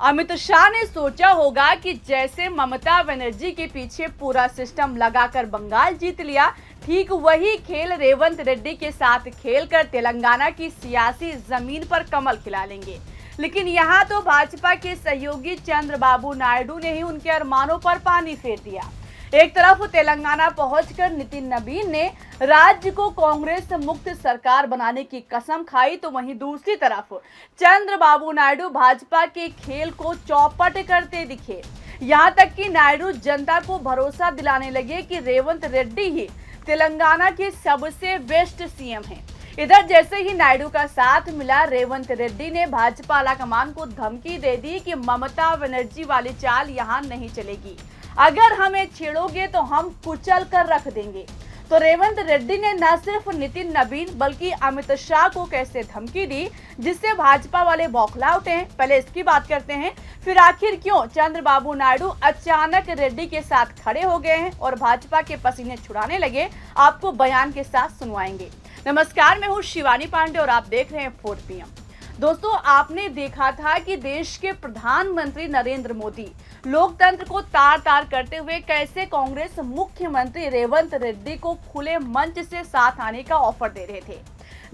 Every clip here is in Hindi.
अमित शाह ने सोचा होगा कि जैसे ममता बनर्जी के पीछे पूरा सिस्टम लगाकर बंगाल जीत लिया, ठीक वही खेल रेवंत रेड्डी के साथ खेलकर तेलंगाना की सियासी जमीन पर कमल खिला लेंगे। लेकिन यहाँ तो भाजपा के सहयोगी चंद्रबाबू नायडू ने ही उनके अरमानों पर पानी फेर दिया। एक तरफ तेलंगाना पहुंचकर नितिन नबीन ने राज्य को कांग्रेस मुक्त सरकार बनाने की कसम खाई, तो वहीं दूसरी तरफ चंद्रबाबू नायडू भाजपा के खेल को चौपट करते दिखे। यहां तक कि नायडू जनता को भरोसा दिलाने लगे कि रेवंत रेड्डी ही तेलंगाना के सबसे बेस्ट सीएम हैं। इधर जैसे ही नायडू का साथ मिला, रेवंत रेड्डी ने भाजपा आलाकमान को धमकी दे दी कि ममता बनर्जी वाली चाल यहां नहीं चलेगी, अगर हमें छेड़ोगे तो हम कुचल कर रख देंगे। तो रेवंत रेड्डी ने न सिर्फ नितिन नबीन बल्कि अमित शाह को कैसे धमकी दी जिससे भाजपा वाले बौखला उठे हैं, पहले इसकी बात करते हैं। फिर आखिर क्यों चंद्रबाबू नायडू अचानक रेड्डी के साथ खड़े हो गए हैं और भाजपा के पसीने छुड़ाने लगे, आपको बयान के साथ सुनवाएंगे। नमस्कार, मैं हूँ शिवानी पांडे और आप देख रहे हैं 4 PM। दोस्तों, आपने देखा था कि देश के प्रधानमंत्री नरेंद्र मोदी लोकतंत्र को तार तार करते हुए कैसे कांग्रेस मुख्यमंत्री रेवंत रेड्डी को खुले मंच से साथ आने का ऑफर दे रहे थे।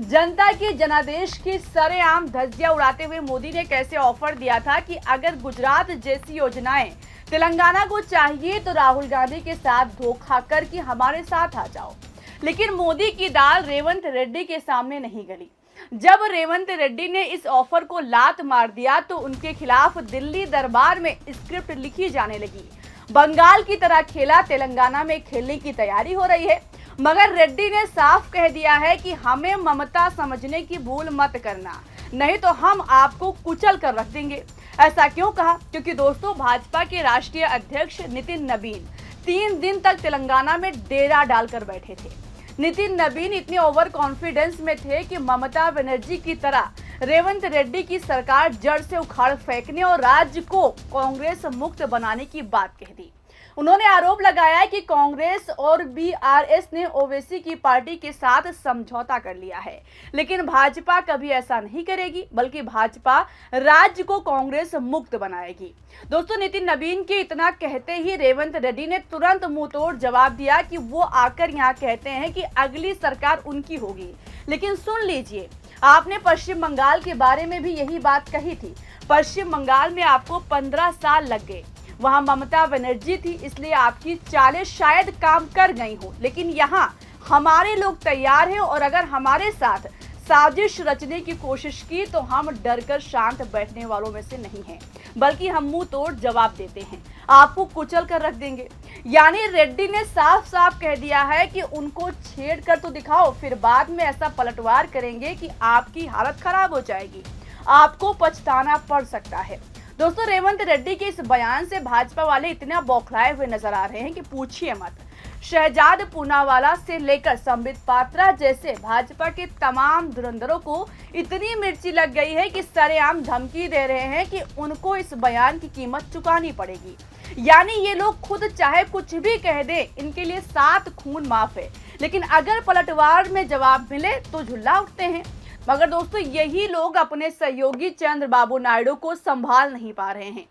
जनता के जनादेश की सरेआम धज्जियां उड़ाते हुए मोदी ने कैसे ऑफर दिया था कि अगर गुजरात जैसी योजनाएं तेलंगाना को चाहिए तो राहुल गांधी के साथ धोखा करके हमारे साथ आ जाओ। लेकिन मोदी की दाल रेवंत रेड्डी के सामने नहीं गली। जब रेवंत रेड्डी ने इस ऑफर को लात मार दिया तो उनके खिलाफ दिल्ली दरबार में स्क्रिप्ट लिखी जाने लगी। बंगाल की तरह खेला तेलंगाना में खेलने की तैयारी हो रही है। मगर रेड्डी ने साफ कह दिया है कि हमें ममता समझने की भूल मत करना, नहीं तो हम आपको कुचल कर रख देंगे। ऐसा क्यों कहा? क्योंकि दोस्तों, भाजपा के राष्ट्रीय अध्यक्ष नितिन नबीन 3 दिन तक तेलंगाना में डेरा डालकर बैठे थे। नितिन नबीन इतने ओवर कॉन्फिडेंस में थे कि ममता बनर्जी की तरह रेवंत रेड्डी की सरकार जड़ से उखाड़ फेंकने और राज्य को कांग्रेस मुक्त बनाने की बात कह दी। उन्होंने आरोप लगाया कि कांग्रेस और बीआरएस ने ओवैसी की पार्टी के साथ समझौता कर लिया है, लेकिन भाजपा कभी ऐसा नहीं करेगी, बल्कि भाजपा राज्य को कांग्रेस मुक्त बनाएगी। दोस्तों, नितिन नबीन के इतना कहते ही रेवंत रेड्डी ने तुरंत मुंहतोड़ जवाब दिया कि वो आकर यहाँ कहते हैं कि अगली सरकार उनकी होगी। लेकिन सुन लीजिए, आपने पश्चिम बंगाल के बारे में भी यही बात कही थी। पश्चिम बंगाल में आपको 15 साल लग गए, वहां ममता बनर्जी थी, इसलिए आपकी चालें शायद काम कर गई हो। लेकिन यहाँ हमारे लोग तैयार हैं और अगर हमारे साथ साजिश रचने की कोशिश की तो हम डरकर शांत बैठने वालों में से नहीं हैं, बल्कि हम मुंह तोड़ जवाब देते हैं, आपको कुचल कर रख देंगे। यानी रेड्डी ने साफ साफ कह दिया है कि उनको छेड़ कर तो दिखाओ, फिर बाद में ऐसा पलटवार करेंगे कि आपकी हालत खराब हो जाएगी, आपको पछताना पड़ सकता है। दोस्तों, रेवंत रेड्डी के इस बयान से भाजपा वाले इतना बौखलाए हुए नजर आ रहे हैं कि पूछिए मत। शहजाद पूनावाला से लेकर संबित पात्रा जैसे भाजपा के तमाम धुरंधरों को इतनी मिर्ची लग गई है कि सरेआम धमकी दे रहे हैं कि उनको इस बयान की कीमत चुकानी पड़ेगी। यानी ये लोग खुद चाहे कुछ भी कह दे, इनके लिए 7 खून माफ है, लेकिन अगर पलटवार में जवाब मिले तो झुल्ला उठते हैं। मगर दोस्तों, यही लोग अपने सहयोगी चंद्रबाबू नायडू को संभाल नहीं पा रहे हैं।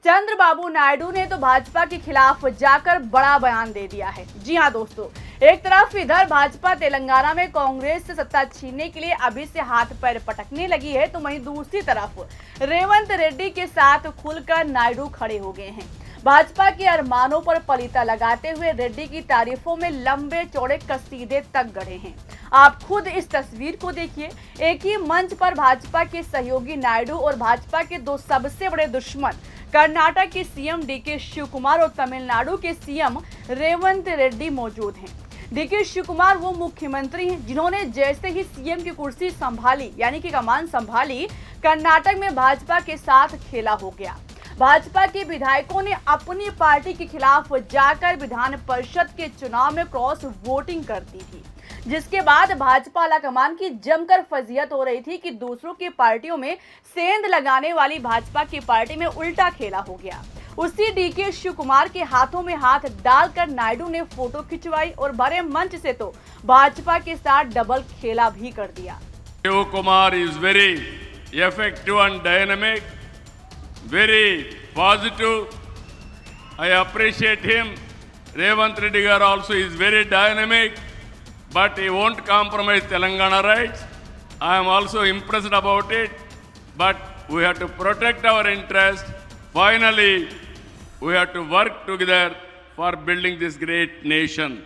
चंद्रबाबू नायडू ने तो भाजपा के खिलाफ जाकर बड़ा बयान दे दिया है। जी हां दोस्तों, एक तरफ इधर भाजपा तेलंगाना में कांग्रेस से सत्ता छीनने के लिए अभी से हाथ पैर पटकने लगी है, तो वहीं दूसरी तरफ रेवंत रेड्डी के साथ खुलकर नायडू खड़े हो गए हैं। भाजपा के अरमानों पर पलीता लगाते हुए रेड्डी की तारीफों में लंबे चौड़े कसीदे तक गढ़े हैं। आप खुद इस तस्वीर को देखिए। एक ही मंच पर भाजपा के सहयोगी नायडू और भाजपा के 2 सबसे बड़े दुश्मन कर्नाटक के सीएम डीके शिवकुमार और तमिलनाडु के सीएम रेवंत रेड्डी मौजूद हैं। डीके शिवकुमार वो मुख्यमंत्री हैं जिन्होंने जैसे ही सीएम की कुर्सी संभाली, यानी कि कमान संभाली, कर्नाटक में भाजपा के साथ खेला हो गया। भाजपा के विधायकों ने अपनी पार्टी के खिलाफ जाकर विधान परिषद के चुनाव में क्रॉस वोटिंग कर दी थी, जिसके बाद भाजपा आलाकमान की जमकर फजीहत हो रही थी कि दूसरों की पार्टियों में सेंध लगाने वाली भाजपा की पार्टी में उल्टा खेला हो गया। उसी डीके शिवकुमार के हाथों में हाथ डालकर नायडू ने फोटो खिंचवाई और बड़े मंच से तो भाजपा के साथ डबल खेला भी कर दिया। Shivkumar is very effective and dynamic very positive. I appreciate him. Revanth Reddy garu also is very dynamic, but he won't compromise Telangana rights. I am also impressed about it, but we have to protect our interest. Finally, we have to work together for building this great nation.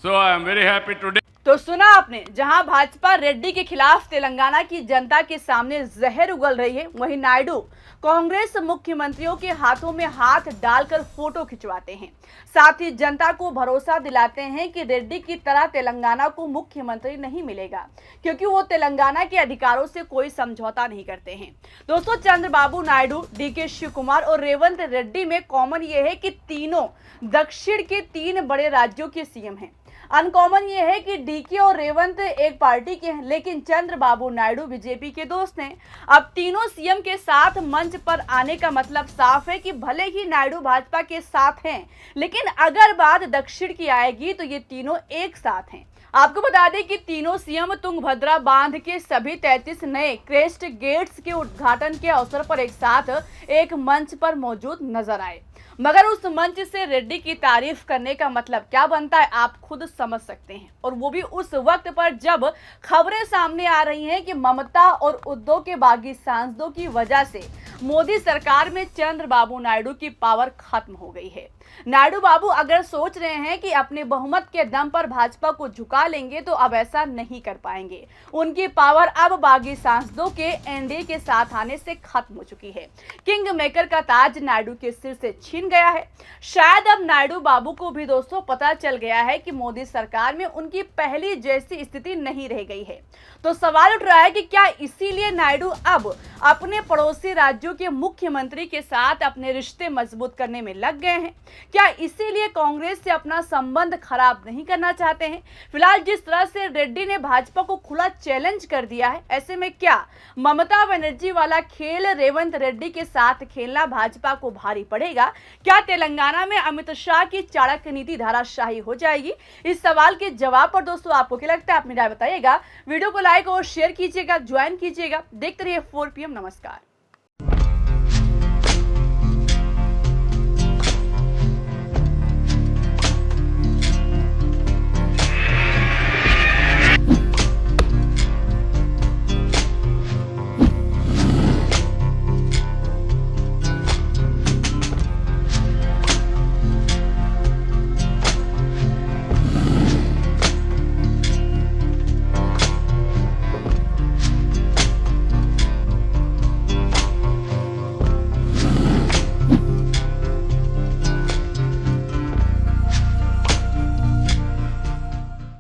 So I am very happy today. तो सुना आपने, जहां भाजपा रेड्डी के खिलाफ तेलंगाना की जनता के सामने जहर उगल रही है, वहीं नायडू कांग्रेस मुख्यमंत्रियों के हाथों में हाथ डालकर फोटो खिंचवाते हैं। साथ ही जनता को भरोसा दिलाते हैं कि रेड्डी की तरह तेलंगाना को मुख्यमंत्री नहीं मिलेगा, क्योंकि वो तेलंगाना के अधिकारों से कोई समझौता नहीं करते हैं। दोस्तों, चंद्रबाबू नायडू, डीके शिव कुमार और रेवंत रेड्डी में कॉमन ये है कि तीनों दक्षिण के 3 बड़े राज्यों के सीएम हैं। अनकॉमन ये है कि डीके और रेवंत एक पार्टी के हैं, लेकिन चंद्रबाबू नायडू बीजेपी के दोस्त हैं। अब तीनों सीएम के साथ मंच पर आने का मतलब साफ है कि भले ही नायडू भाजपा के साथ हैं, लेकिन अगर बात दक्षिण की आएगी तो ये तीनों एक साथ हैं। आपको बता दें कि तीनों सीएम तुंगभद्रा बांध के सभी 33 नए क्रेस्ट गेट्स के उद्घाटन के अवसर पर एक साथ एक मंच पर मौजूद नजर आए, मगर उस मंच से रेड्डी की तारीफ करने का मतलब क्या बनता है आप खुद समझ सकते हैं, और वो भी उस वक्त पर जब खबरें सामने आ रही हैं कि ममता और उद्धव के बागी सांसदों की वजह से मोदी सरकार में चंद्रबाबू नायडू की पावर खत्म हो गई है। नायडू बाबू अगर सोच रहे हैं कि अपने बहुमत के दम पर भाजपा को झुका लेंगे तो अब ऐसा नहीं कर पाएंगे। उनकी पावर अब बागी सांसदों के एनडीए के साथ आने से खत्म हो चुकी है। किंग मेकर का ताज नायडू के सिर से छीन गया है। शायद अब नायडू बाबू को भी दोस्तों पता चल गया है कि मोदी सरकार में उनकी पहली जैसी स्थिति नहीं रह गई है। तो सवाल उठ रहा है कि क्या इसीलिए नायडू अब अपने पड़ोसी राज्यों के मुख्यमंत्री के साथ अपने रिश्ते मजबूत करने में लग गए हैं? क्या इसीलिए कांग्रेस से अपना संबंध खराब नहीं करना चाहते हैं? फिलहाल जिस तरह से रेड्डी ने भाजपा को खुला चैलेंज कर दिया है, ऐसे में क्या ममता बनर्जी वाला खेल रेवंत रेड्डी के साथ खेलना भाजपा को भारी पड़ेगा? क्या तेलंगाना में अमित शाह की चाणक्य नीति धाराशाही हो जाएगी? इस सवाल के जवाब पर दोस्तों आपको क्या लगता है, अपनी राय बताइएगा। वीडियो को लाइक और शेयर कीजिएगा, ज्वाइन कीजिएगा। देखते रहिए 4 PM। नमस्कार।